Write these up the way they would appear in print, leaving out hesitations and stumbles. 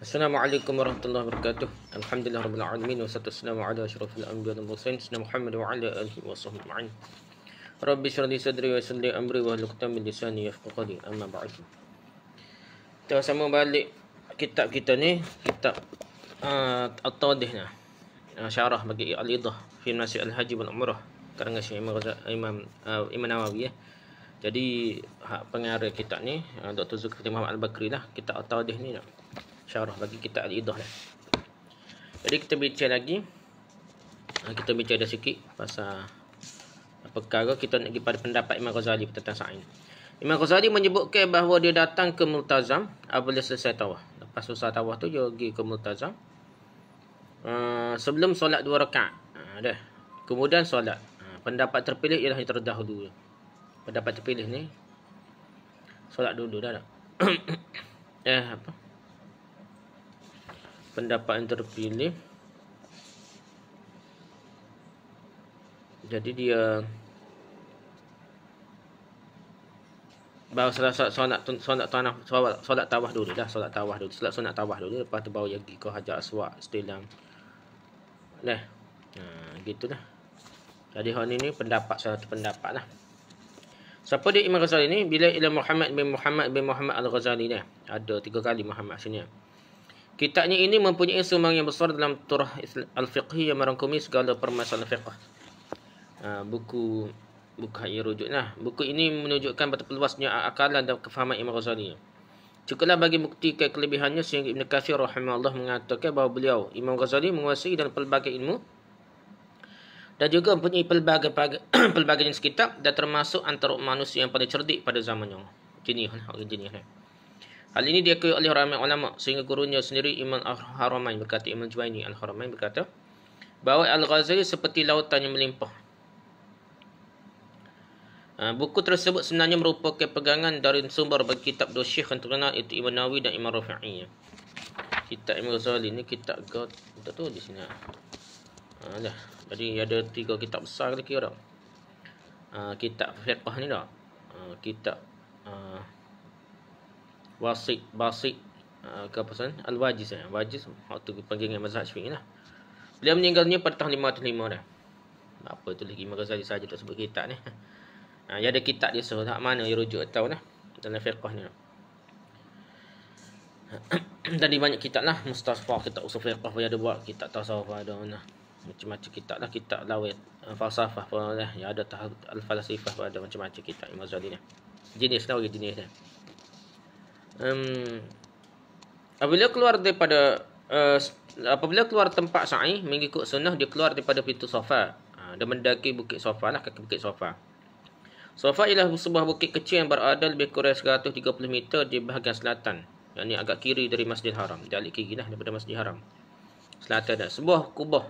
Assalamualaikum warahmatullahi wabarakatuh. Alhamdulillah rabbil alamin wassalatu wassalamu ala asyrafil anbiya'i wal mursalin sayyidina Muhammad wa ala alihi wa sahbihi ajma'in. Rabbi shrah li sadri wa yassir li amri wa hlul 'uqdatam min lisani yafqahu qawli. Amma ba'd. Kita sama balik kitab kita ni, kitab At-Tawdih nah. Syarah bagi Al-Idah fi Manasik Al-Haji wal Umrah karangan Syekh Imam Nawawi ya. Jadi pengarah kitab ni Dr. Zulkifli Muhammad Al-Bakri lah, kitab At-Tawdih ni lah. Syarah bagi kitab Al-Idah lah. Jadi kita bincang lagi. Kita bincang dah sikit pasal perkara kita nak pergi pada pendapat Imam Ghazali tentang sa'i. Imam Ghazali menyebutkan bahawa dia datang ke Multazam apabila selesai tawaf. Lepas selesai tawaf tu dia pergi ke Multazam. Sebelum solat 2 rakaat. Dah. Kemudian solat. Pendapat terpilih ialah yang terdahulu. Pendapat terpilih ni solat dulu dah tak? Apa? Pendapat yang terpilih, jadi dia baru solat tawaf dulu dah, solat sunat tawaf dulu, lepas tu baru pergi ke Hajar Aswad istilam. Nah, gitulah. Jadi hari ni pendapat satu pendapat lah. Siapa dia Imam Ghazali ni? Bila ila Muhammad bin Muhammad Al-Ghazali ni. Ada 3 kali Muhammad sini. Kitabnya ini mempunyai sumbangan yang besar dalam turah al-fiqhi yang merangkumi segala permasalahan fiqh. Buku yang rujuk nah. Buku ini menunjukkan betapa luasnya akalan dan kefahaman Imam Ghazali. Cukuplah bagi bukti kelebihannya sehingga Ibn Katsir rahimahullah mengatakan bahawa beliau Imam Ghazali menguasai dalam pelbagai ilmu dan juga mempunyai pelbagai jenis kitab dan termasuk antara manusia yang paling cerdik pada zamannya. Jenis lah. Hal ini diakui oleh ramai ulama sehingga gurunya sendiri Imam Al-Haramain berkata, Imam Juwaini Al-Haramain berkata bahawa Al-Ghazali seperti lautan yang melimpah. Buku tersebut sebenarnya merupakan pegangan dari sumber bagi kitab dua syekh yang terkenal iaitu Imam Nawawi dan Imam Rafi'i. Kitab Imam Ghazali ni kitab tak tahu di sini. Dah. Jadi ada 3 kitab besar kira-kira. Kitab fiqh ni dah. Kitab Basit ke apa sana? Al-Wajiz ya. Wajiz waktu dipanggil dengan mazhab Syafi'i lah. Beliau meninggalnya pada tahun 505 dah. Apa tu lagi Imam Ghazali saja tak sebut kitab ni. Dia ada kitab dia tak mana dia rujuk tahu lah dalam fiqh ni. Tadi banyak kitab lah, Mustasfa, kitab usul fiqh dia ada buat, kitab tasawuf ada nah. Macam-macam kitab lah, kitab lawat, falsafah pun lah. Ya ada al-falasifah pun ada macam-macam kitab Imam Ghazali ni. Jenis lah jenis dia. Apabila keluar tempat sa'i mengikut sunnah, dia keluar daripada pintu Safa dan mendaki bukit Safa lah, kaki bukit Safa. Safa ialah sebuah bukit kecil yang berada lebih kurang 130 meter di bahagian selatan, yang ini agak kiri dari Masjidil Haram, di alik kiri lah daripada Masjidil Haram selatan dah. Sebuah kubah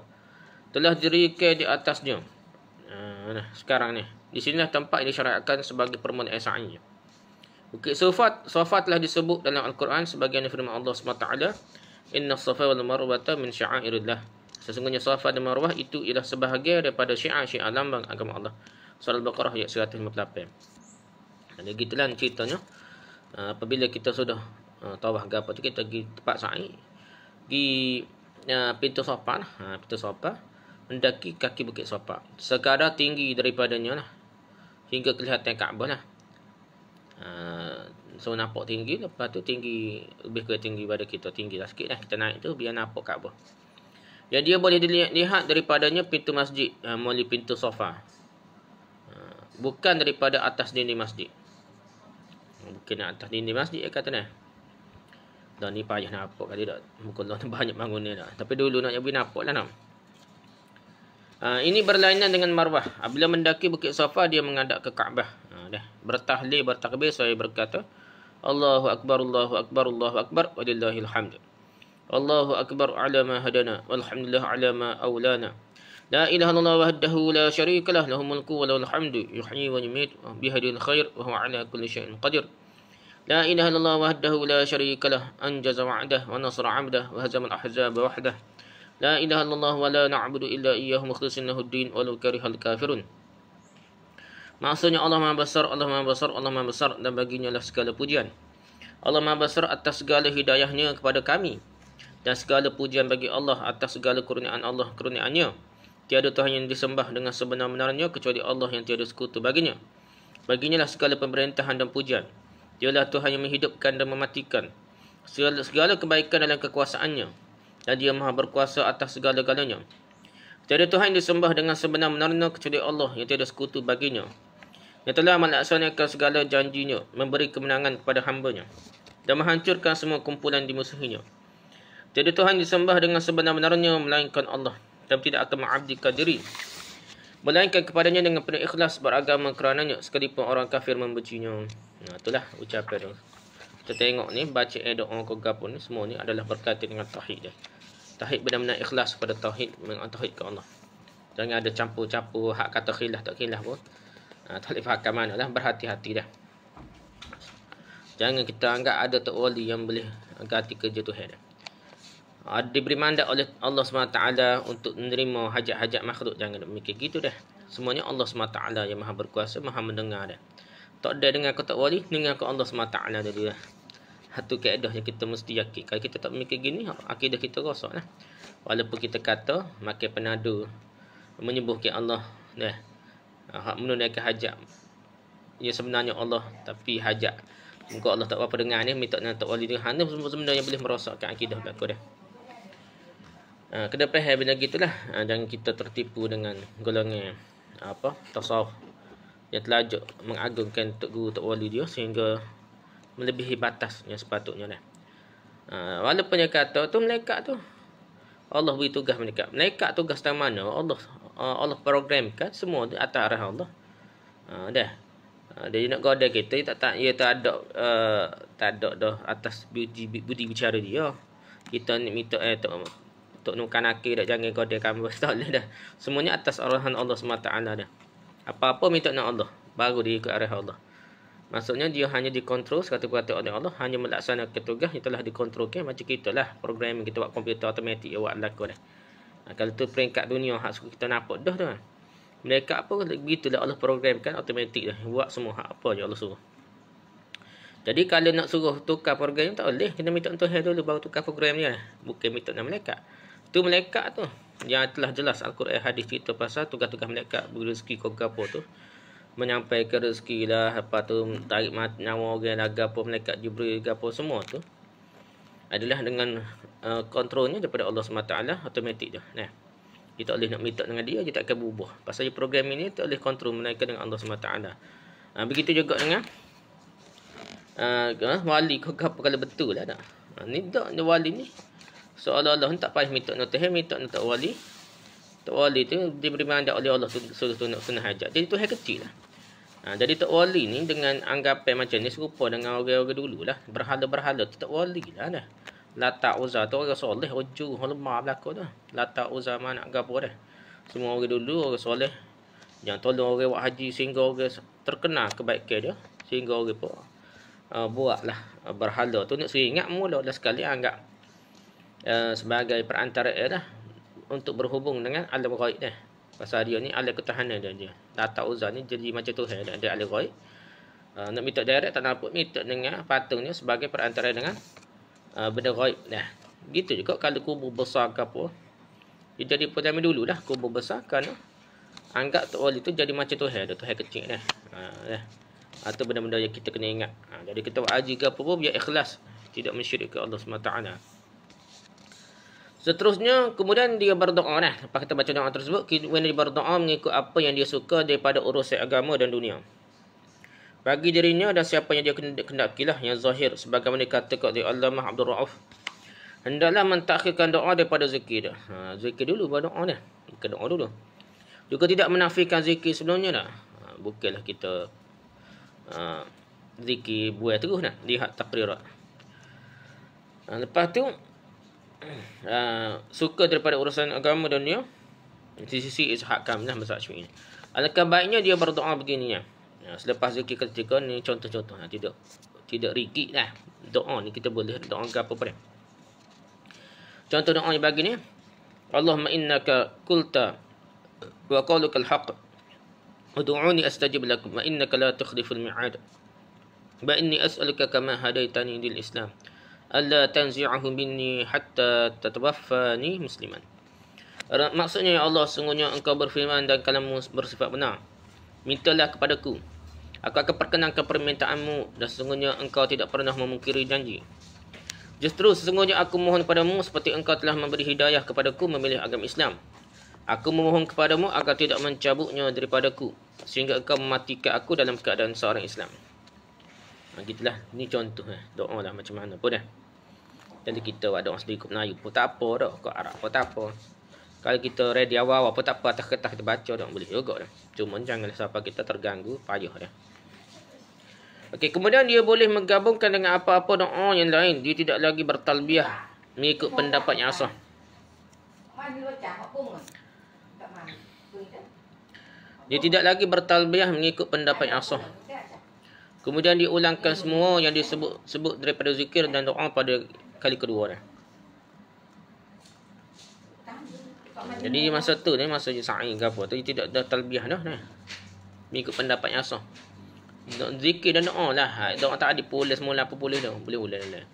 telah didirikan di atasnya. Sekarang ni di sinilah tempat yang disyariatkan sebagai permulaan sa'i. Bukit Safa telah disebut dalam Al-Quran sebagian firman Allah SWT, Inna Safa wal Marwata min sya'airillah. Sesungguhnya Safa dan Marwah itu ialah sebahagian daripada syiar lambang agama Allah. Surah Al-Baqarah ayat 158. Jadi gitulah ceritanya. Apabila kita sudah tawaf ke apa tu, kita pergi tempat sa'i, pergi pintu Safa lah. Pintu Safa, mendaki kaki bukit Safa. Sekadar tinggi daripadanya lah, hingga kelihatan Kaabah lah. So nampak tinggi, lepas tu tinggi lebih ke tinggi pada kita, tinggi lah sikit lah kita naik tu biar nampak Kaabah. Yang dia boleh dilihat daripadanya pintu masjid melalui pintu Safa, bukan daripada atas dinding masjid. Bukan atas dinding masjid kata ni. Dan ni payah nampak kali dah, muka Allah banyak bangunan dah. Tapi dulu nak boleh nampak lah nak. Ini berlainan dengan Marwah. Apabila mendaki bukit Safa, dia menghadap ke Kaabah. Bertahlil, bertakbir, saya berkata Allahu Akbar, Allahu Akbar, Allahu Akbar, walillahil hamd. Allahu Akbar ala ma hadana, walhamdulillah ala ma awlana. La ilaha illallah wahdahu la syarika lah, lahul mulku wa lahul hamdu, yuhyi wa yumiit bihadil khair wa huwa ala kulli syai'in qadir. La ilaha illallah wahdahu la syarika lah, anjaza wa'dah wa nasra 'abdah wa hazama al-ahzab wahdah. La ilaha illallah wa la na'budu illa iyyahu mukhlishin lahud-din walau karihal kafirun. Maksudnya Allah Maha Besar, Allah Maha Besar, Allah Maha Besar, dan baginya lah segala pujian. Allah Maha Besar atas segala hidayahnya kepada kami. Dan segala pujian bagi Allah atas segala kurniaan Allah kurniaannya. Tiada Tuhan yang disembah dengan sebenar-benarnya kecuali Allah yang tiada sekutu baginya. Baginya lah segala pemerintahan dan pujian. Dialah Tuhan yang menghidupkan dan mematikan. Segala kebaikan dalam kekuasaannya. Dan dia maha berkuasa atas segala-galanya. Tiada Tuhan yang disembah dengan sebenar-benarnya kecuali Allah yang tiada sekutu baginya. Yang telah melaksanakan segala janjinya, memberi kemenangan kepada hamba-Nya dan menghancurkan semua kumpulan dimusuhinya. Tiada Tuhan disembah dengan sebenar-benarnya melainkan Allah, dan tidak akan mengabdikan diri melainkan kepadanya dengan penuh ikhlas beragama kerananya, sekalipun orang kafir membencinya. Nah, itulah ucapan tu. Kita tengok ni, baca doa ke gapo ni, semua ni adalah berkaitan dengan tauhid dia. Tauhid benar-benar ikhlas pada tauhid, tauhid ke Allah. Jangan ada campur-campur hak kata khilaf tak khilaf pun. Tak boleh faham mana lah, berhati-hati dah. Jangan kita anggap ada tok wali yang boleh ganti kerja Tuhan. Diberi mandat oleh Allah SWT untuk menerima hajat-hajat makhluk. Jangan mikir gitu dah. Semuanya Allah SWT yang maha berkuasa, maha mendengar dah. Tak ada dengar kata wali, dengar ke Allah SWT dulu dah. Satu kaedah yang kita mesti yakin. Kalau kita tak mikir gini, akidah kita rosak lah. Walaupun kita kata makin penadu menyembuhkan Allah dah, menunaikan hajat yang sebenarnya Allah, tapi hajat muka Allah tak apa dengar ni, minta nak tak wali dengan hana sebenarnya boleh merosakkan akidah belaka dah. Kena faham benda gitulah. Jangan kita tertipu dengan golongan tasawuf yang terlajuk mengagungkan tok guru tok wali dia sehingga melebihi batas yang sepatutnya dah. Walaupun dia kata tu malaikat tu Allah beri tugas malaikat tugas tang mana Allah programkan semua atas arah Allah. Dah. Dia nak goda kita ia tak ada dah atas budi bicara dia. Kita ni minta tok nukan akhir dah, jangan goda kamu tak boleh dah. Semuanya atas arahan Allah SWT dah. Apa-apa minta nak Allah, baru dia ikut arah Allah. Maksudnya dia hanya dikontrol sekata-kata oleh Allah, hanya melaksanakan tugas yang telah dikontrolkan. Macam kita lah program kita buat komputer automatik buat laku dah. Kalau tu peringkat dunia hak suka kita nampak dah tu. Mereka apa begitulah Allah programkan automatik dah. Buat semua hak apa je Allah suruh. Jadi kalau nak suruh tukar program tak boleh, kena minta Tuhan dulu baru tukar program dia. Bukan minta nak malaikat. Tu malaikat tu yang telah jelas Al-Quran hadis cerita pasal tugas-tugas malaikat beri rezeki kau gapo tu. Menyampaikan rezeki lah, apa tu tarik nyawa orang lah gapo, malaikat Jibril gapo semua tu adalah dengan kontrolnya daripada Allah SWT automatik dah. Nah. Kita boleh nak minta dengan dia tak akan berubah. Pasal program ini tak boleh kontrol menaikkan dengan Allah SWT. Begitu juga dengan wali kau gapo kalau betul lah tak. Ni tak wali ni seolah-olah tak payah minta nak Tuhan, minta nak tak wali. Tak wali tu diberi mandat oleh Allah suruh nak kena hajat. Jadi Tuhan kecil lah. Jadi tak wali ni dengan anggapan macam ni serupa dengan orang-orang dulu lah. Berhala-berhala tu tak wali lah dah. Lata Uzza tu orang soleh, uju lemah belaka tu. Lata Uzza mana gapo dah. Semua orang dulu orang soleh yang tolong orang buat haji sehingga orang terkenal kebaikan dia, sehingga orang pun buatlah berhala tu nak seringat mula sekali anggap sebagai perantara dah untuk berhubung dengan alam ghaib dah. Pasal dia ni alam ketahanan dia. Lata Uzza ni jadi macam Tuhan dia alam ghaib. Nak minta direct tak nampak, minta dengan patungnya sebagai perantara dengan benda ghaib dah. Gitu juga kalau kubur besar ke apa. Dia jadi pada dulu dah kubur besar kan. Anggap tu wali tu jadi macam Tuhan, Tuhan kecil dah. Dah. Atau benda-benda yang kita kena ingat. Jadi kita buat haji ke apa pun biar ikhlas, tidak mensyirikkan Allah SWT. Seterusnya kemudian dia berdoa dah. Lepas kita baca doa tersebut, kemudian dia berdoa mengikut apa yang dia suka daripada urusan agama dan dunia. Bagi dirinya dan siapa yang dia kendakilah yang zahir sebagaimana dikatakan oleh Allamah Abdul Rauf, hendaklah mentakhirkan doa daripada zikir dah. Zikir dulu baru doa dah. Kita doa dulu. Juga tidak menafikan zikir sebelumnya dah. Bukanlah kita zikir buat terus nak lihat takrirat. Lepas tu suka daripada urusan agama dan dunia di sisi izhakam lah mazhab Syafi'i. Alangkah baiknya dia berdoa begininya. Selepas zikir ketiga ni contoh-contoh tidak rigid lah. Doa ni kita boleh doa apa pada. Contoh doa yang begini, Allahumma innaka qulta wa qawluka al-haq ud'uni astajib lakum wa innaka la tukhliful mi'ad wa inni as'aluka kama hadaitani lil Islam alla tanzi'ahu minni hatta tatawaffani musliman. Maksudnya, ya Allah, sungguhnya engkau berfirman dan kalammu bersifat benar. Mintalah kepadaku, aku akan perkenankan permintaanmu, dan sesungguhnya engkau tidak pernah memungkiri janji. Justru sesungguhnya aku mohon padamu seperti engkau telah memberi hidayah kepadaku memilih agama Islam. Aku memohon kepadamu agar tidak mencabutnya daripadaku, sehingga engkau mematikan aku dalam keadaan seorang Islam. Gitulah, ni contoh doa lah macam mana pun dah. Jadi kita buat doa sedikit Melayu pun tak apa dah, kau Arab pun tak apa. Kalau kita ready awal-awal pun tak apa, atas kertas kita baca dah boleh juga dah. Cuma janganlah sampai kita terganggu, payah dah. Okey, kemudian dia boleh menggabungkan dengan apa-apa doa yang lain. Dia tidak lagi bertalbiyah mengikut pendapat yang asah. Dia tidak lagi bertalbiyah mengikut pendapat yang asah. Kemudian diulangkan semua yang disebut daripada zikir dan doa pada kali kedua dah. Jadi masa tu ni masa sa'i ke apa tu tidak ada talbiyah dah ni. Mengikut pendapat yang asah. Zikir dan doa lah. Doa tak ada pula semula apa boleh dah. Boleh ulang lah.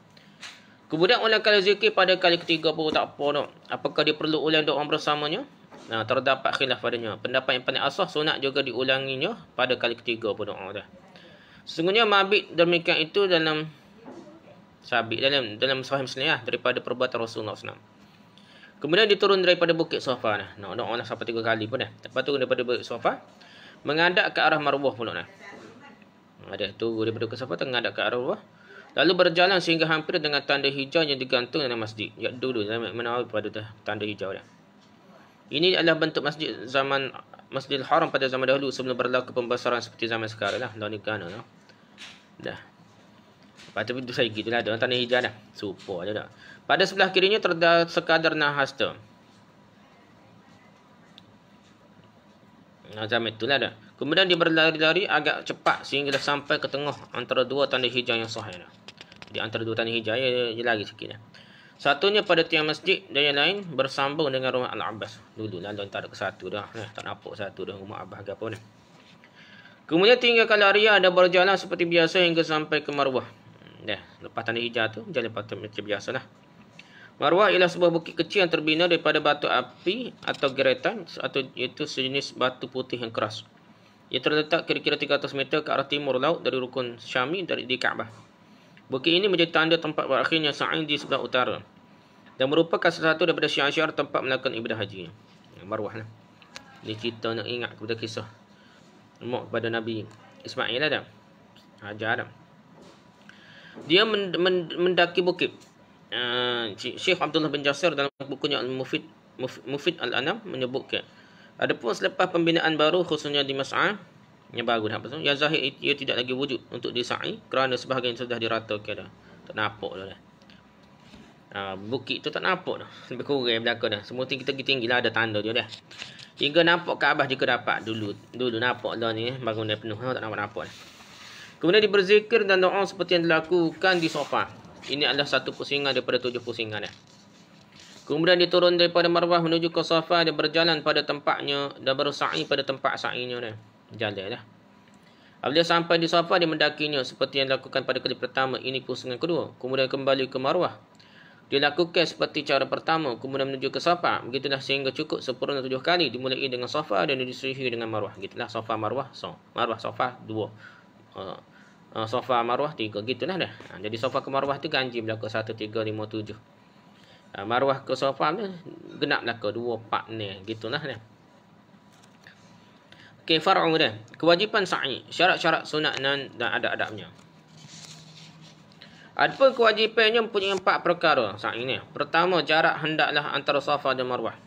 Kemudian ulang kali zikir pada kali ketiga pun tak apa dah. Apakah dia perlu ulang doa bersamanya? Nah, terdapat khilaf padanya. Pendapat yang paling asah sunat juga diulanginya pada kali ketiga pun doa dah. Sesungguhnya mabit demikian itu dalam sabit dalam Sahih Muslim daripada perbuatan Rasulullah SAW. Kemudian diturun daripada Bukit Safa dah. Nak doa sampai 3 kali pun dah. Lepas tu daripada Bukit Safa menghadap ke arah Marwah pula dah. Ada tu daripada Bukit Safa menghadap ke arah Marwah. Lalu berjalan sehingga hampir dengan tanda hijau yang digantung dalam masjid. Ya dulu mana pada tanda hijau dah. Ini adalah bentuk masjid zaman Masjidil Haram pada zaman dahulu sebelum berlaku pembesaran seperti zaman sekarang lah. Dah ni kan dah. Dah. Lepas tu saya gitu lah. Dalam tanda hijau dah. Super je dah. Pada sebelah kirinya terdapat sekadar nahas tu. Zaman itulah dah. Kemudian dia berlari-lari agak cepat sehingga dah sampai ke tengah antara dua tanda hijau yang sahih dah. Di antara dua tanda hijau dia lari sikit dah. Satunya pada tiang masjid dan yang lain bersambung dengan rumah Al-Abbas. Dulu lah tak ada ke satu dah. Tak nampak satu dah rumah Abbas ke apa ni. Kemudian tinggalkan larian dan berjalan seperti biasa hingga sampai ke Marwah. Dah, lepas tanda hijau tu jalan macam biasalah. Marwah ialah sebuah bukit kecil yang terbina daripada batu api atau geretan atau iaitu sejenis batu putih yang keras. Ia terletak kira-kira 300 meter ke arah timur laut dari rukun Syami di Kaabah. Bukit ini menjadi tanda tempat berakhirnya sa'i di sebelah utara dan merupakan salah satu daripada syiar-syiar tempat melakukan ibadah haji. Marwah lah. Ini cerita nak ingat kepada kisah mak kepada Nabi Ismail lah dah. Hajar dah. Dia mendaki bukit. Syekh Abdullah bin Jasir dalam bukunya Al-Mufid Al-Anam menyebutkan adapun selepas pembinaan baru khususnya di Mas'ah yang baru dah pasal yang zahir ia tidak lagi wujud untuk disa'i kerana sebahagian sudah diratakan dah. Tak nampak dah. Bukit tu tak nampak dah. Lebih kurang belakang dah. Semua tinggi lah ada tanda dia dah. Hingga nampak Kaabah juga dapat dulu nampak dah ni bangun dah penuh tak nampak dah. Kemudian dia berzikir dan doa seperti yang dilakukan di Safa. Ini adalah satu pusingan daripada 7 pusingan dah. Kemudian dia turun daripada Marwah menuju ke Safa dan berjalan pada tempatnya dan bersa'i pada tempat sa'inya dah. Jalan dah. Apabila sampai di Safa dia mendakinya seperti yang dilakukan pada kali pertama. Ini pusingan kedua. Kemudian kembali ke Marwah. Dia lakukan seperti cara pertama. Kemudian menuju ke Safa. Begitulah sehingga cukup sempurna 7 kali. Dimulai dengan Safa dan disusuhi dengan Marwah. Gitulah Safa Marwah. Marwah Safa 2. Safa Marwah 3. Gitulah dah. Jadi Safa ke Marwah tu ganji berlaku 1, 3, 5, 7. Marwah ke Safa ni genap berlaku 2, 4 ni. Gitulah dah. Okey, far'u dah. Kewajipan sa'i, syarat-syarat sunat dan adab-adabnya. Adapun kewajipannya mempunyai 4 perkara sa'i ni. Pertama, jarak hendaklah antara Safa dan Marwah.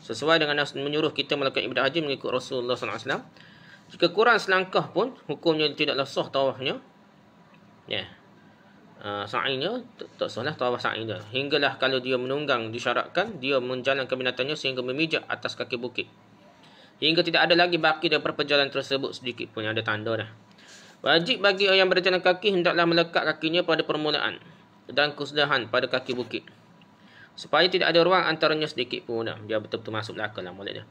Sesuai dengan nas menyuruh kita melakukan ibadah haji mengikut Rasulullah SAW. Jika kurang selangkah pun, hukumnya tidaklah sah tawafnya. Sa'inya, tak sahlah tawaf sa'i dia. Hinggalah kalau dia menunggang, disyaratkan, dia menjalankan binatangnya sehingga memijak atas kaki bukit. Hingga tidak ada lagi baki daripada perjalanan tersebut sedikit pun yang ada tanda dah. Wajib bagi orang yang berjalan kaki, hendaklah melekat kakinya pada permulaan dan kesudahan pada kaki bukit. Supaya tidak ada ruang antaranya sedikit pun dah. Dia betul-betul masuk belakang lah molek dia.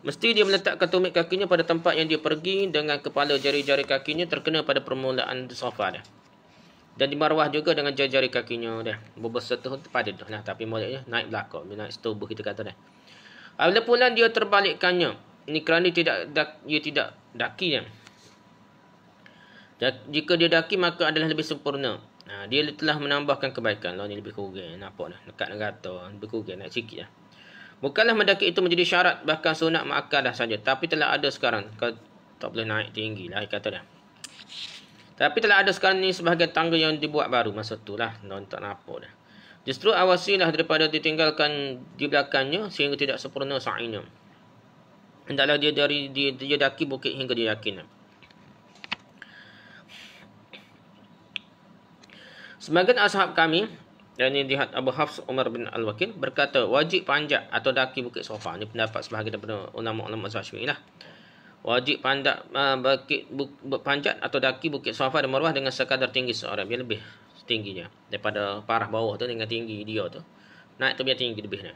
Mesti dia meletakkan tumit kakinya pada tempat yang dia pergi dengan kepala jari-jari kakinya terkena pada permulaan Safa dah. Dan di marwah juga dengan jari kakinya dah. Berserta pada dah lah. Tapi moleknya naik belakang. Dia naik setubuh kita kata dah. Apabila pulang dia terbalikkannya. Ini kerana dia tidak daki dah. Jika dia daki maka adalah lebih sempurna. Dia telah menambahkan kebaikan. Lah ni lebih kurang. Nampak dah. Dekat negara lebih kurang. Naik sikit dah. Bukanlah mendaki itu menjadi syarat. Bahkan sunat muakkadah saja. Tapi telah ada sekarang. Kau tak boleh naik tinggi lah. Kata dah. Tapi telah ada sekarang ni sebahagian tangga yang dibuat baru. Masa tu lah. Tak nampak dah. Justru awasilah daripada ditinggalkan di belakangnya. Sehingga tidak sempurna sa'inya. Hendaklah dia daki bukit hingga dia yakin. Sebagian ashab kami, dan ini lihat Abu Hafs Umar bin Al-Wakil, berkata wajib panjat atau daki bukit Safa. Ini pendapat sebahagian daripada ulama-ulama mazhab Syafi'i lah. Wajib panjat atau daki bukit Safa dan Marwah dengan sekadar tinggi seorang. Biar lebih tingginya. Daripada parah bawah tu dengan tinggi dia tu. Naik tu biar tinggi lebih.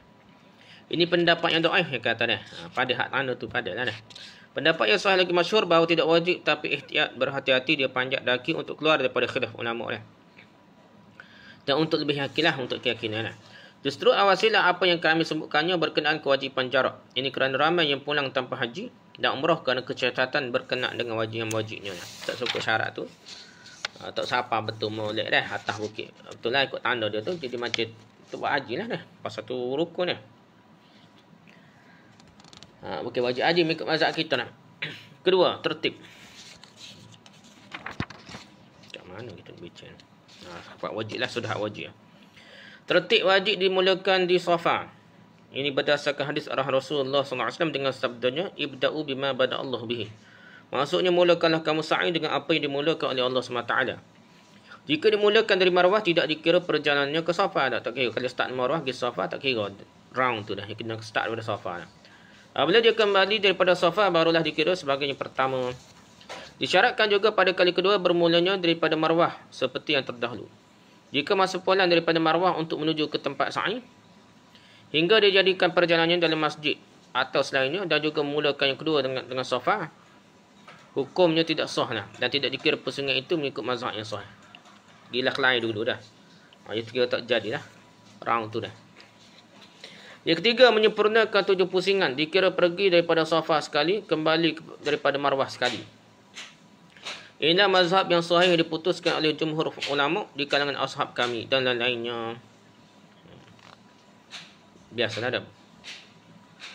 Ini pendapat yang do'if yang kata dah. Pada hak tanah tu pada lah dah. Pendapat yang sahih lagi masyhur bahawa tidak wajib tapi ihtiyat berhati-hati dia panjat daki untuk keluar daripada khilaf ulama dah. Dan untuk lebih yakinlah untuk keyakinan. Justru awasilah apa yang kami sebutkannya berkenaan kewajiban jarak. Ini kerana ramai yang pulang tanpa haji dan umrah kerana kecacatan berkenaan dengan wajib-wajibnya. Tak cukup syarat tu. Tak siapa betul molek dah atas bukit. Betul lah ikut tanda dia tu. Jadi macam tu buat haji lah dah. Pasal tu rukun dah. Bukit wajib haji mengikut mazhab kita lah. Kedua, tertib. Kat mana kita bincang? Hak wajib lah, sudah hak wajib. Tertib wajib dimulakan di Safa. Ini berdasarkan hadis arah Rasulullah SAW dengan sabdanya, ibda'u bima bada Allah bihi. Maksudnya, mulakanlah kamu sa'i dengan apa yang dimulakan oleh Allah SWT. Jika dimulakan dari Marwah, tidak dikira perjalanannya ke Safa. Tak kira. Kalau start Marwah ke Safa, tak kira. Round tu dah. Yang kena start daripada Safa. Apabila dia kembali daripada Safa, barulah dikira sebagai yang pertama. Disyaratkan juga pada kali kedua bermulanya daripada Marwah seperti yang terdahulu. Jika masa pulang daripada Marwah untuk menuju ke tempat sa'i, hingga dia jadikan perjalanannya dalam masjid atau selainnya dan juga memulakan yang kedua dengan Safa, hukumnya tidak sah lah, dan tidak dikira pusingan itu mengikut mazhab yang sah. Gila kelai dulu dah. Itu kira tak jadilah. Round tu dah. Yang ketiga, menyempurnakan 7 pusingan. Dikira pergi daripada Safa sekali, kembali daripada Marwah sekali. Inilah mazhab yang sahih diputuskan oleh jumhur ulama di kalangan ashab kami dan lain-lainnya. Biasalah dah.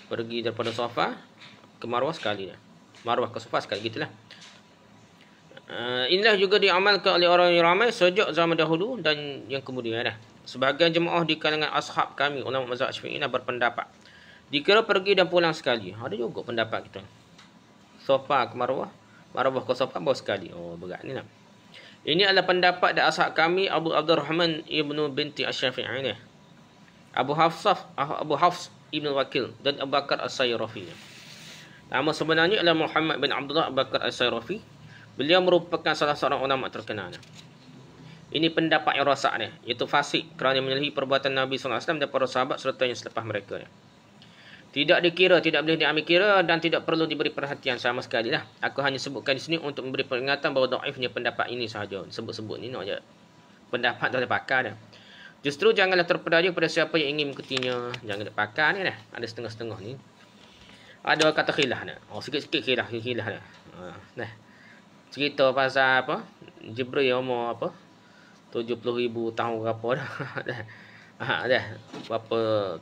Pergi daripada Safa ke Marwah sekali dah. Marwah ke Safa sekali, gitulah. Inilah juga diamalkan oleh orang yang ramai sejak zaman dahulu dan yang kemudian dah. Sebahagian jemaah di kalangan ashab kami, ulama mazhab Syafi'i berpendapat dikira pergi dan pulang sekali. Ada juga pendapat kita. Safa ke Marwah, Marwah ke Safa baru sekali. Oh, berat ni lah. Ini adalah pendapat dari ashab kami Abu Abdurrahman ibnu binti Asy-Syafi'i ni. Abu Hafs ibnu Wakil dan Abu Bakar As-Sayrafi. Nama sebenarnya adalah Muhammad bin Abdullah Abu Bakar As-Sayrafi. Beliau merupakan salah seorang ulama terkenal. Ini pendapat yang rosak ni, iaitu fasik kerana menyalahi perbuatan Nabi SAW dan para sahabat serta yang selepas mereka ni. Tidak dikira, tidak boleh diambil kira dan tidak perlu diberi perhatian sama sekali lah. Aku hanya sebutkan di sini untuk memberi peringatan bahawa dhaifnya pendapat ini sahaja. Sebut-sebut ni nak je. Pendapat tak boleh pakar dah. Justru janganlah terpedaya pada siapa yang ingin mengikutinya. Jangan pakar ni dah. Ada setengah-setengah ni. Ada kata khilaf dah. Sikit-sikit khilaf dah. Nah. Cerita pasal apa? Jibril umur apa? 70,000 tahun berapa dah. Dah. Berapa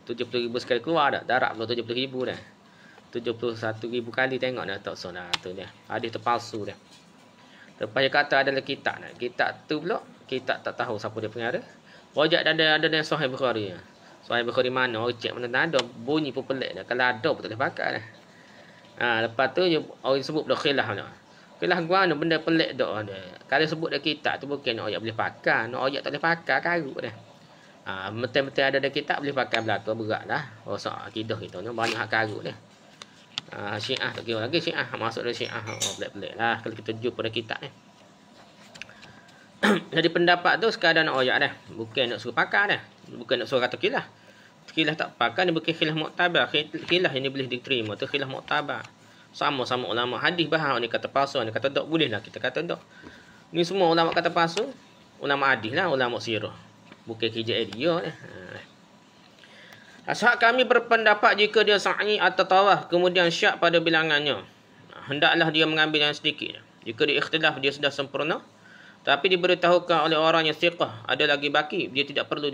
70,000 sekali keluar dah. Darab pula 70,000 dah. 71,000 kali tengok dah. Tak so dah. Tu dia. Hadis terpalsu dah. Lepas dia kata adalah kitab dah. Kitab tu pula. Kitab tak tahu siapa dia pengarah. Rojak ada yang Sahih Bukhari. Sahih Bukhari mana? Cek mana tak ada. Bunyi pun pelik dah. Kalau ada pun tak boleh pakai dah. Lepas tu orang sebut dah khilaf dah. Khilaf gua ni benda pelik dah. Kalau sebut dah kitab tu bukan nak ayat boleh pakai. Nak ayat tak boleh pakai karut dah. Betul-betul ada kitab boleh pakai belakang berat lah. Rosak akidah kita ni banyak hak karut dah. Syiah tak kira lagi Syiah. Masuk dari Syiah. Pelik-pelik lah kalau kita jumpa pada kitab ni. Jadi pendapat tu sekadar nak ayat dah. Bukan nak suruh pakai dah. Bukan nak suruh kata khilaf. Khilaf tak pakai ni bukan khilaf mu'tabar. Khilaf yang boleh diterima tu khilaf mu'tabar. Sama-sama ulama hadis bahar ni kata palsu, ni kata tak boleh lah kita kata tak. Ni semua ulama kata palsu. ulama hadis lah, ulama sirah. Bukan kerja dia ni. Ashab kami berpendapat jika dia sa'i atau tawaf kemudian syak pada bilangannya, hendaklah dia mengambil yang sedikit. Jika dia ikhtilaf dia sudah sempurna, tapi diberitahukan oleh orang yang thiqah ada lagi baki, dia tidak perlu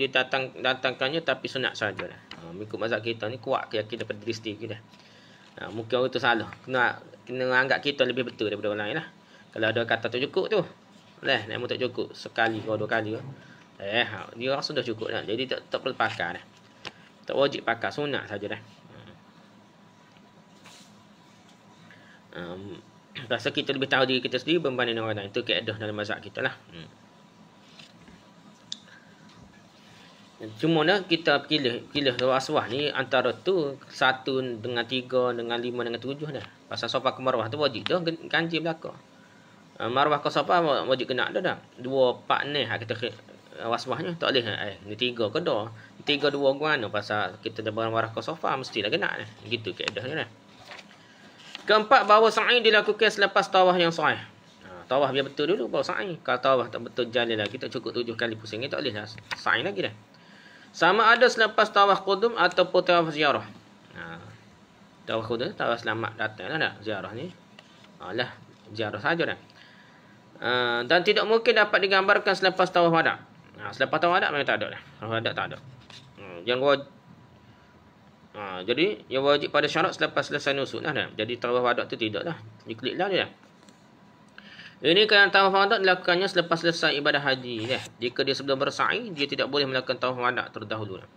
datangkannya, tapi sunat saja. Mengikut mazhab kita ni kuat keyakinan daripada diri sendiri dah. Mungkin orang tu salah. Kena anggap kita lebih betul daripada orang lain lah. Kalau ada kata tak cukup tu, nak tak cukup sekali atau 2 kali ke. Dia rasa sudah cukup dah. Jadi tak perlu pakai dah. Tak wajib pakai, sunat saja dah. Rasa kita lebih tahu diri kita sendiri berbanding dengan orang lain. Itu kaedah dalam mazhab kita lah. Cuma dah kita pilih waswah ni antara tu 1 dengan 3 dengan 5 dengan 7 dah. Pasal sofa ke marwah tu wajib dah ganjil belaka. Marwah ke sofa wajib kena dah. 2 4 ni hak kita waswahnya tak boleh. Ni 3 ke 2. 3 2 guna pasal kita dah marwah ke sofa mestilah kena dah. Gitu kaedahnya dah. Keempat, bahawa sa'i dilakukan selepas tawaf yang sahih. Tawaf biar betul dulu baru sa'i. Kalau tawaf tak betul jalan lagi, kita cukup 7 kali pusing ni tak boleh lah sa'i lagi dah. Sama ada selepas tawaf qudum ataupun tawaf ziarah. Tawaf qudum, tawaf selamat datang lah ziarah ni. Lah, ziarah saja dah. Dan tidak mungkin dapat digambarkan selepas tawaf wada'. Selepas tawaf wada' memang tak ada dah. Tawaf wada' tak ada. Jadi yang wajib pada syarat selepas selesai nusuk lah dah. Jadi tawaf wada' tu tidak lah. Diklik lah dia dah. Ini kerana tawaf wada' dilakukannya selepas selesai ibadah haji dah. Jika dia sebelum bersa'i, dia tidak boleh melakukan tawaf wada' terdahulu dah.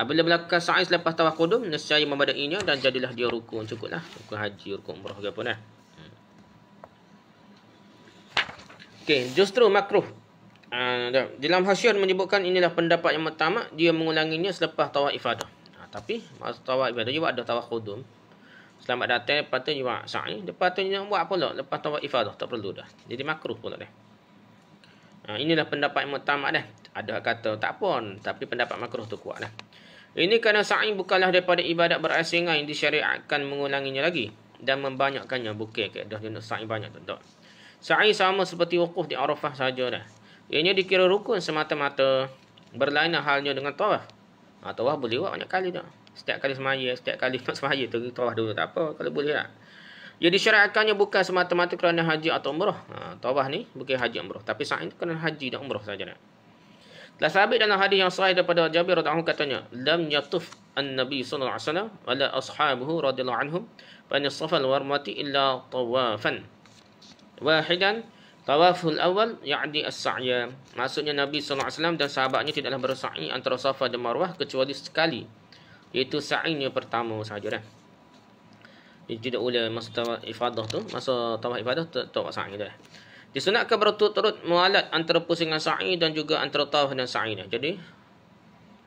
Apabila melakukan sa'i selepas tawaf qudum, nescaya memadainya dan jadilah dia rukun, cukuplah. Rukun haji, rukun umrah ke apa dah. Okey, justru makruh. Dalam hasyiah menyebutkan inilah pendapat yang pertama, dia mengulanginya selepas tawaf ifadah. Tapi masa tawaf ibadah juga ada tawaf qudum. Selamat datang, lepas tu juga sa'i. Lepas tu nak buat pula lepas tawaf ifadah, tak perlu dah. Jadi makruh pula dah. Inilah pendapat yang pertama dah. Ada kata tak pun, tapi pendapat makruh tu kuat dah. Ini kerana sa'i bukanlah daripada ibadat berasingan yang disyariatkan mengulanginya lagi dan membanyakkannya. Bukan kaedah dia nak sa'i banyak tu tak. Sa'i sama seperti wukuf di Arafah saja dah. Ianya dikira rukun semata-mata. Berlainan halnya dengan tawaf. Tawaf boleh buat banyak kali tak. Setiap kali semaya, setiap kali nak semaya tu tawaf dulu tak apa, kalau boleh tak. Jadi syariatkannya bukan semata-mata kerana haji atau umrah. Tawaf ni bukan haji umrah, tapi sa'i itu kerana haji dan umrah saja nak. Telah sabit dalam hadis yang sahih daripada Jabir radhiyallahu anhu katanya, lam yatuf an-nabi sallallahu alaihi wasallam wala ashabuhu radhiyallahu anhum bani safa al-warmati illa tawafan wahidan. Tawaful awal ya'di as-sa'ya. Maksudnya Nabi sallallahu alaihi wasallam dan sahabatnya tidaklah bersa'i antara Safa dan Marwah kecuali sekali, iaitu sa'inya pertama saja dah. Jadi tidak boleh masa tawaf ifadah tu, masa tawaf ifadah tawaf sa'i dah. Disunatkan berturut-turut mualat antara pusingan sa'i dan juga antara tawaf dan sa'i dah. Jadi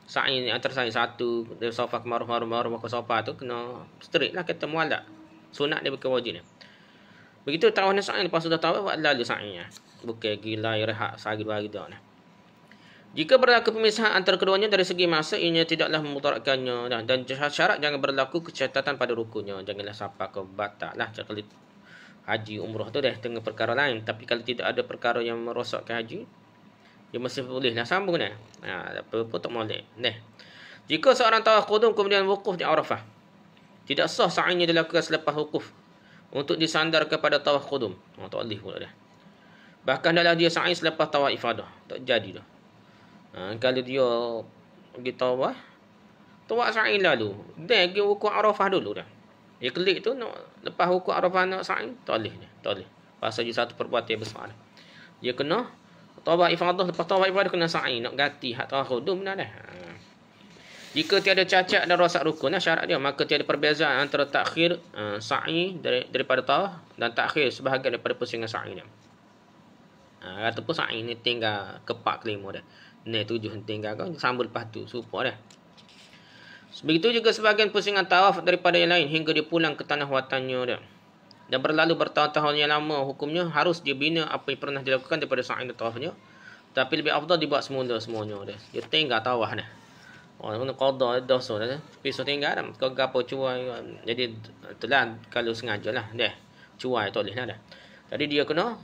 sa'i ni antara sa'i satu dari Safa ke Marwah, Marwah ke Safa tu kena straight lah kata mualat. Sunat dia bukan wajib dah. Begitu tawaf dan sa'i, lepas sudah tawaf lalu sa'inya. Bukan gila rehat sehari 2 hari dah. Jika berlaku pemisahan antara keduanya dari segi masa, ianya tidaklah memudaratkannya dan syarat jangan berlaku kecacatan pada rukunnya. Janganlah sampai ke batal lah. Kalau haji umrah tu dah tengah perkara lain, tapi kalau tidak ada perkara yang merosakkan haji, dia masih boleh lah sambung dah. Apa-apa tak boleh. Jika seorang tawaf qudum kemudian wukuf di Arafah, tidak sah sa'inya dilakukan selepas wukuf untuk disandar kepada tawaf qudum. Tak boleh pula dah. Bahkan dalam dia sa'i selepas tawaf ifadah, tak jadi dah. Kalau dia pergi tawaf sa'i lalu, dia pergi wukuf Arafah dulu dah. Dia klik tu nak lepas wukuf Arafah nak sa'i, tak boleh dah. Tak boleh. Pasal dia satu perbuatan besar dah. Dia kena tawaf ifadah, lepas tawaf ifadah kena sa'i, nak ganti hak tawaf qudum dah. Jika tiada cacat dan rosak rukun syarat dia, maka tiada perbezaan antara takhir sa'i daripada tawaf dan takhir sebahagian daripada pusingan sa'i dia. Ataupun sa'i ni tinggal kepak kelima dah. Ni 7 tinggal kau sambung lepas tu supaya dah. Begitu juga sebahagian pusingan tawaf daripada yang lain hingga dia pulang ke tanah watannya dah. Dan berlalu bertahun-tahun yang lama, hukumnya harus dia bina apa yang pernah dilakukan daripada sa'i dan tawafnya. Tapi lebih afdal dibuat semula semuanya dah. Dia tinggal tawaf dah. Orang qada dosa dah. Pisau tinggal dah. Kau gapo cuai. Jadi itulah kalau sengaja lah dah. Cuai tak boleh lah dah. Jadi dia kena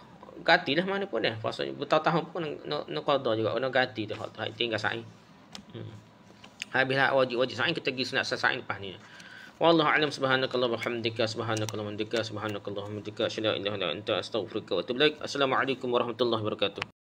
ganti lah mana pun dah. Puasa bertahun-tahun pun nak qada juga, nak ganti dah. Tinggal sa'i. Habislah wajib sa'i kita pergi sunat sa'i lepas ni. Wallahu a'lam. Subhanakallahumma wa bihamdika, subhanakallahumma wa bihamdika, subhanakallahumma wa bihamdika, asyhadu an la ilaha illa anta, astaghfiruka wa atubu ilaik. Assalamualaikum warahmatullahi wabarakatuh.